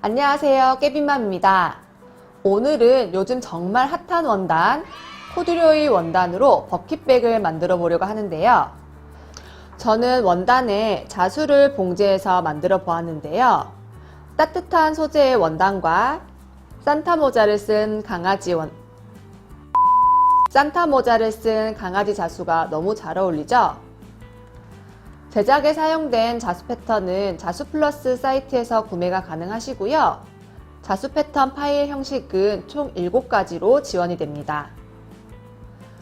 안녕하세요, 깨빈맘입니다. 오늘은 요즘 정말 핫한 원단, 코듀로이 원단으로 버킷백을 만들어 보려고 하는데요. 저는 원단에 자수를 봉제해서 만들어 보았는데요. 따뜻한 소재의 원단과 산타 모자를 쓴 강아지 자수가 너무 잘 어울리죠? 제작에 사용된 자수 패턴은 자수플러스 사이트에서 구매가 가능하시고요. 자수 패턴 파일 형식은 총 7가지로 지원이 됩니다.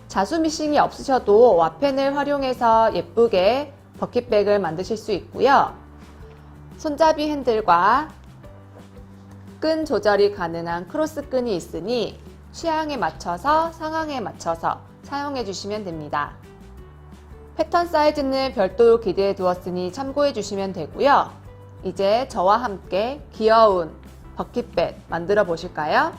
자수 미싱이 없으셔도 와펜을 활용해서 예쁘게 버킷백을 만드실 수 있고요. 손잡이 핸들과 끈 조절이 가능한 크로스 끈이 있으니 취향에 맞춰서 상황에 맞춰서 사용해 주시면 됩니다. 패턴 사이즈는 별도로 기대해 두었으니 참고해 주시면 되고요. 이제 저와 함께 귀여운 버킷백 만들어 보실까요?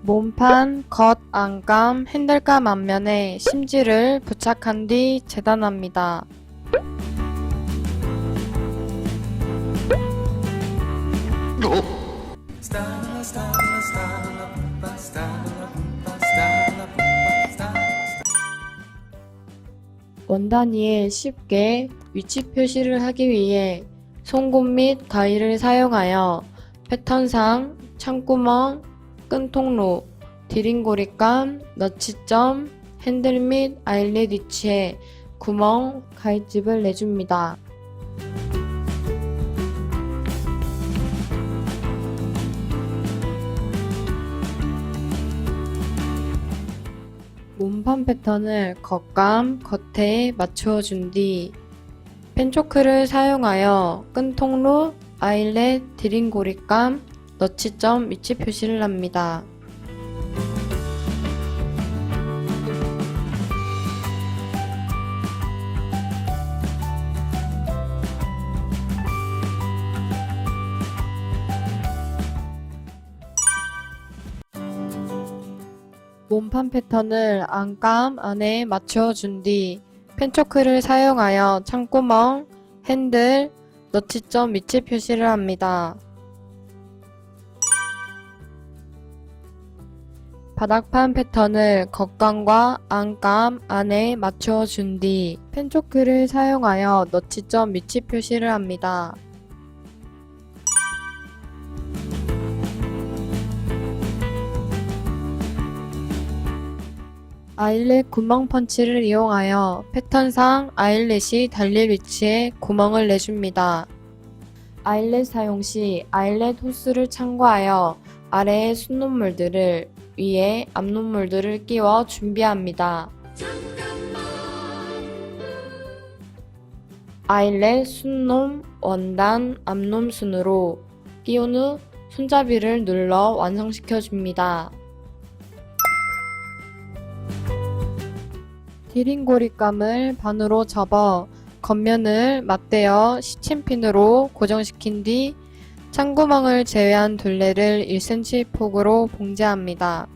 몸판, 겉, 안감, 핸들감 앞면에 심지를 부착한 뒤 재단합니다. 원단 위에 쉽게 위치 표시를 하기 위해 송곳 및 가위를 사용하여 패턴상 창구멍, 끈 통로, 디링고리감, 너치점, 핸들 및 아일렛 위치에 구멍, 가위집을 내줍니다. 몸판 패턴을 겉감, 겉에 맞추어 준 뒤 펜초크를 사용하여 끈 통로, 아일렛, 디링고리감, 너치점 위치 표시를 합니다. 몸판 패턴을 안감 안에 맞춰 준 뒤 펜초크를 사용하여 창구멍, 핸들, 너치점 위치 표시를 합니다. 바닥판 패턴을 겉감과 안감 안에 맞추어 준 뒤 펜초크를 사용하여 너치점 위치 표시를 합니다. 아일렛 구멍 펀치를 이용하여 패턴상 아일렛이 달릴 위치에 구멍을 내줍니다. 아일렛 사용 시 아일렛 호스를 참고하여 아래의 순놈물들을 위에 앞놈물들을 끼워 준비합니다. 아일렛 순놈, 원단, 앞놈 순으로 끼운 후 손잡이를 눌러 완성시켜 줍니다. 디링고리감을 반으로 접어 겉면을 맞대어 시침핀으로 고정시킨 뒤 창구멍을 제외한 둘레를 1cm 폭으로 봉제합니다.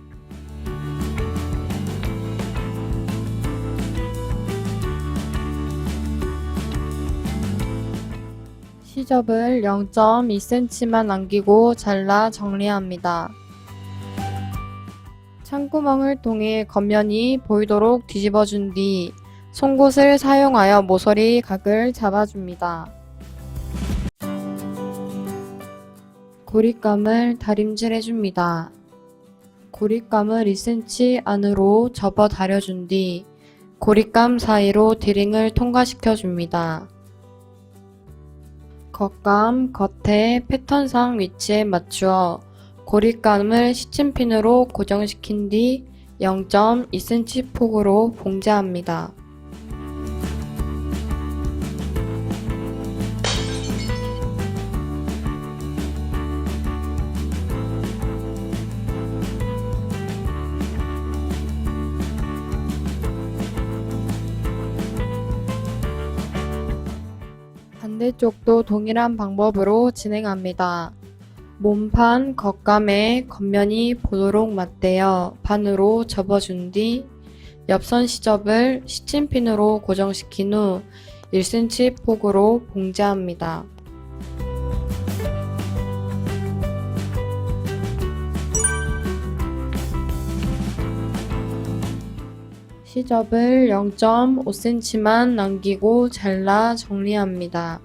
시접을 0.2cm만 남기고 잘라 정리합니다. 창구멍을 통해 겉면이 보이도록 뒤집어준 뒤 송곳을 사용하여 모서리 각을 잡아줍니다. 고립감을 다림질해줍니다. 고립감을 2cm 안으로 접어 다려준 뒤 고립감 사이로 디링을 통과시켜줍니다. 겉감 겉에 패턴상 위치에 맞추어 고립감을 시침핀으로 고정시킨 뒤 0.2cm 폭으로 봉제합니다. 반대쪽도 동일한 방법으로 진행합니다. 몸판 겉감에 겉면이 보도록 맞대어 반으로 접어준 뒤 옆선 시접을 시침핀으로 고정시킨 후 1cm 폭으로 봉제합니다. 시접을 0.5cm만 남기고 잘라 정리합니다.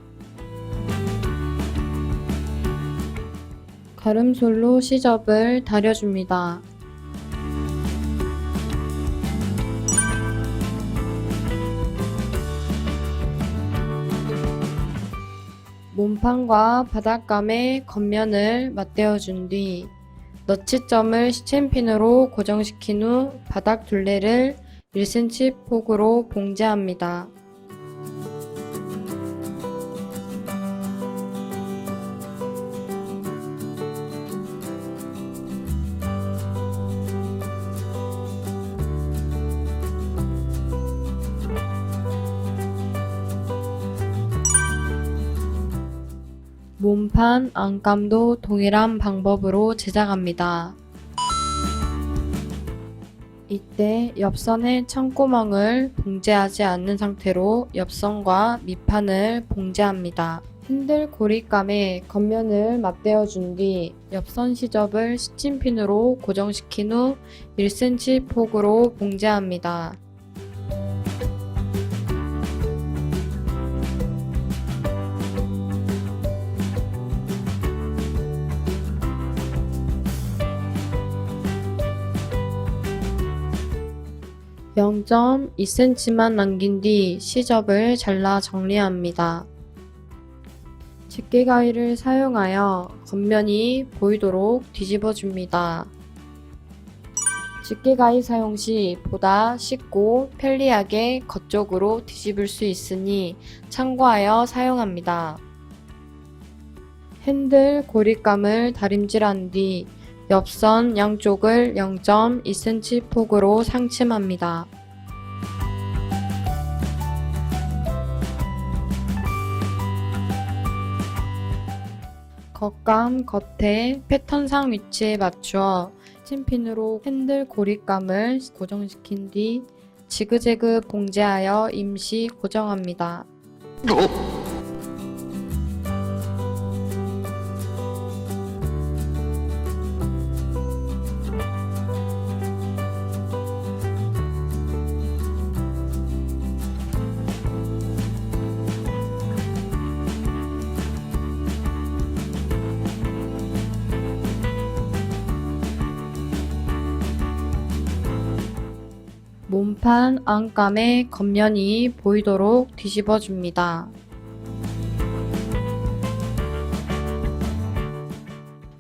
가름솔로 시접을 다려줍니다. 몸판과 바닥감의 겉면을 맞대어준 뒤 너치점을 시침핀으로 고정시킨 후 바닥 둘레를 1cm 폭으로 봉제합니다. 몸판 안감도 동일한 방법으로 제작합니다. 이때 옆선의 창구멍을 봉제하지 않는 상태로 옆선과 밑판을 봉제합니다. 핸들 고립감에 겉면을 맞대어 준 뒤 옆선 시접을 시침핀으로 고정시킨 후 1cm 폭으로 봉제합니다. (0.2cm만) 남긴 뒤 시접을 잘라 정리합니다. 집게가위를 사용하여 겉면이 보이도록 뒤집어 줍니다. 집게가위 사용 시 보다 쉽고 편리하게 겉쪽으로 뒤집을 수 있으니 참고하여 사용합니다. 핸들 고립감을 다림질한 뒤 옆선 양쪽을 0.2cm 폭으로 상침합니다. 겉감 겉에 패턴상 위치에 맞추어 시침핀으로 핸들 고립감을 고정시킨 뒤 지그재그 봉제하여 임시 고정합니다. 몸판 안감의 겉면이 보이도록 뒤집어 줍니다.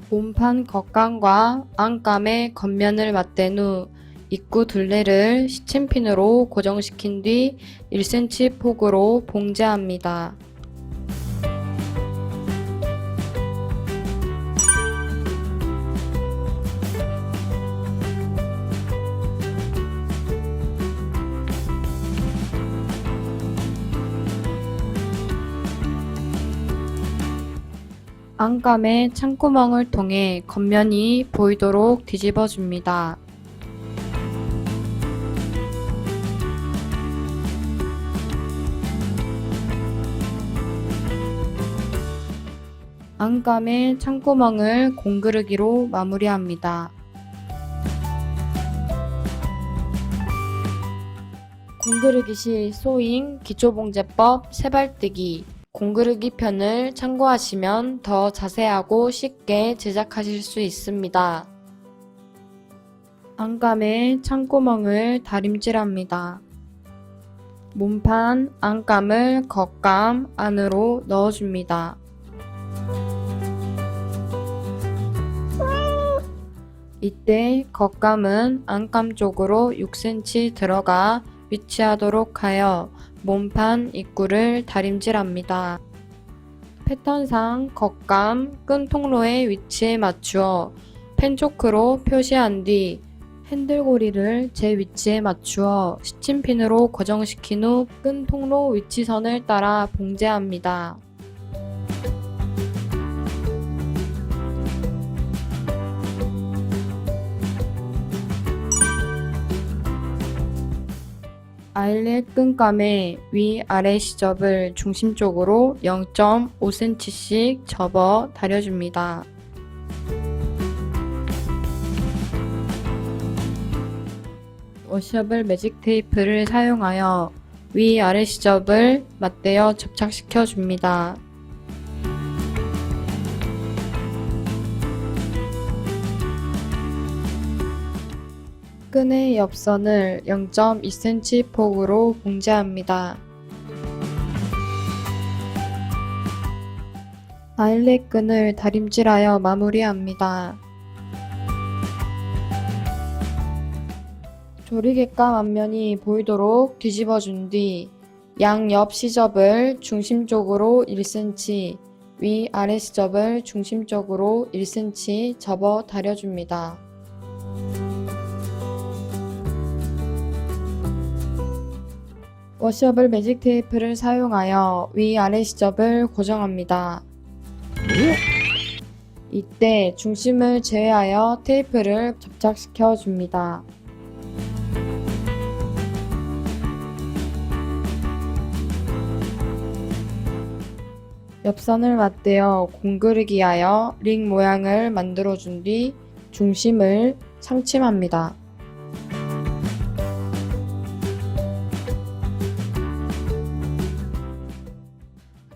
몸판 겉감과 안감의 겉면을 맞댄 후 입구 둘레를 시침핀으로 고정시킨 뒤 1cm 폭으로 봉제합니다. 안감의 창구멍을 통해 겉면이 보이도록 뒤집어 줍니다. 안감의 창구멍을 공그르기로 마무리합니다. 공그르기 시 소잉 기초봉제법 세발뜨기 공그르기 편을 참고하시면 더 자세하고 쉽게 제작하실 수 있습니다. 안감의 창구멍을 다림질합니다. 몸판 안감을 겉감 안으로 넣어줍니다. 이때 겉감은 안감 쪽으로 6cm 들어가 위치하도록 하여 몸판 입구를 다림질합니다. 패턴상 겉감 끈 통로의 위치에 맞추어 펜초크로 표시한 뒤 핸들고리를 제 위치에 맞추어 시침핀으로 고정시킨 후 끈 통로 위치선을 따라 봉제합니다. 아일렛 끈감의 위아래 시접을 중심쪽으로 0.5cm씩 접어 다려줍니다. 워셔블 매직 테이프를 사용하여 위아래 시접을 맞대어 접착시켜 줍니다. 끈의 옆선을 0.2cm 폭으로 봉제합니다. 아일렛 끈을 다림질하여 마무리합니다. 조리개감 앞면이 보이도록 뒤집어 준 뒤 양옆 시접을 중심쪽으로 1cm, 위아래 시접을 중심쪽으로 1cm 접어 다려줍니다. 워셔블 매직 테이프를 사용하여 위아래 시접을 고정합니다. 이때 중심을 제외하여 테이프를 접착시켜 줍니다. 옆선을 맞대어 공그르기 하여 링 모양을 만들어 준 뒤 중심을 상침합니다.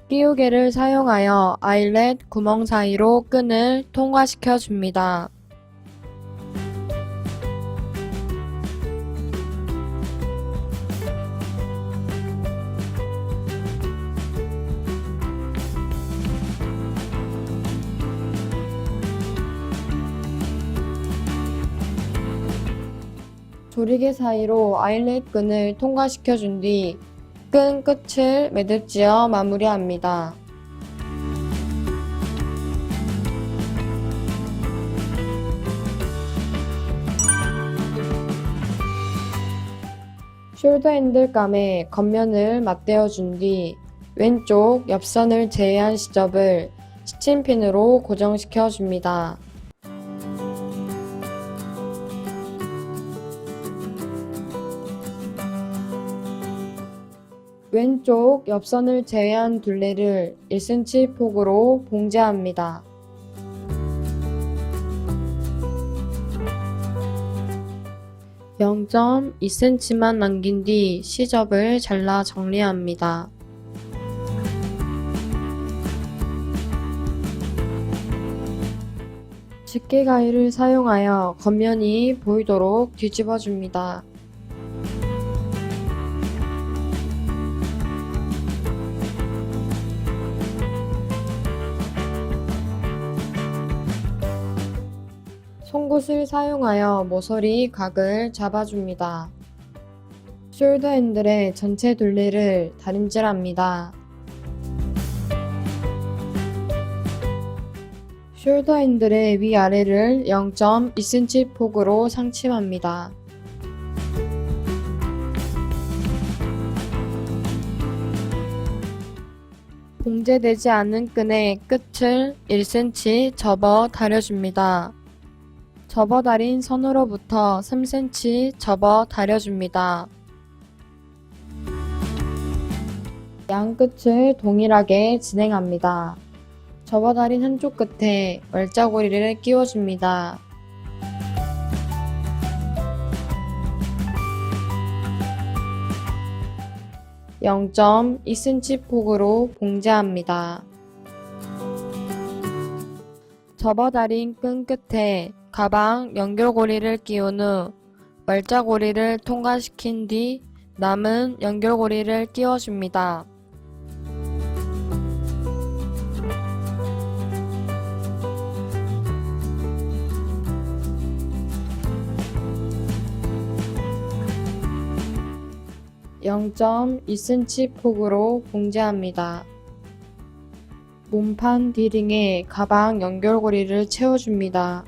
끼우개를 사용하여 아일렛 구멍 사이로 끈을 통과시켜 줍니다. 조리개 사이로 아일렛 끈을 통과시켜 준 뒤 끈 끝을 매듭지어 마무리합니다. 숄더 핸들감에 겉면을 맞대어 준 뒤 왼쪽 옆선을 제외한 시접을 시침핀으로 고정시켜 줍니다. 왼쪽 옆선을 제외한 둘레를 1cm 폭으로 봉제합니다. (0.2cm만) 남긴 뒤 시접을 잘라 정리합니다. 집게 가위를 사용하여 겉면이 보이도록 뒤집어 줍니다. 송곳을 사용하여 모서리 각을 잡아줍니다. 숄더 핸들의 전체 둘레를 다림질합니다. 숄더 핸들의 위아래를 0.2cm 폭으로 상침합니다. 봉제되지 않은 끈의 끝을 1cm 접어 다려줍니다. 접어 다린 선으로부터 3cm 접어 다려줍니다. 양 끝을 동일하게 진행합니다. 접어 다린 한쪽 끝에 월자고리를 끼워줍니다. (0.2cm) 폭으로 봉제합니다. 접어 다린 끈 끝에 가방 연결고리를 끼운 후 월자고리를 통과시킨 뒤 남은 연결고리를 끼워줍니다. (0.2cm) 폭으로 봉제합니다. 몸판 D링에 가방 연결고리를 채워줍니다.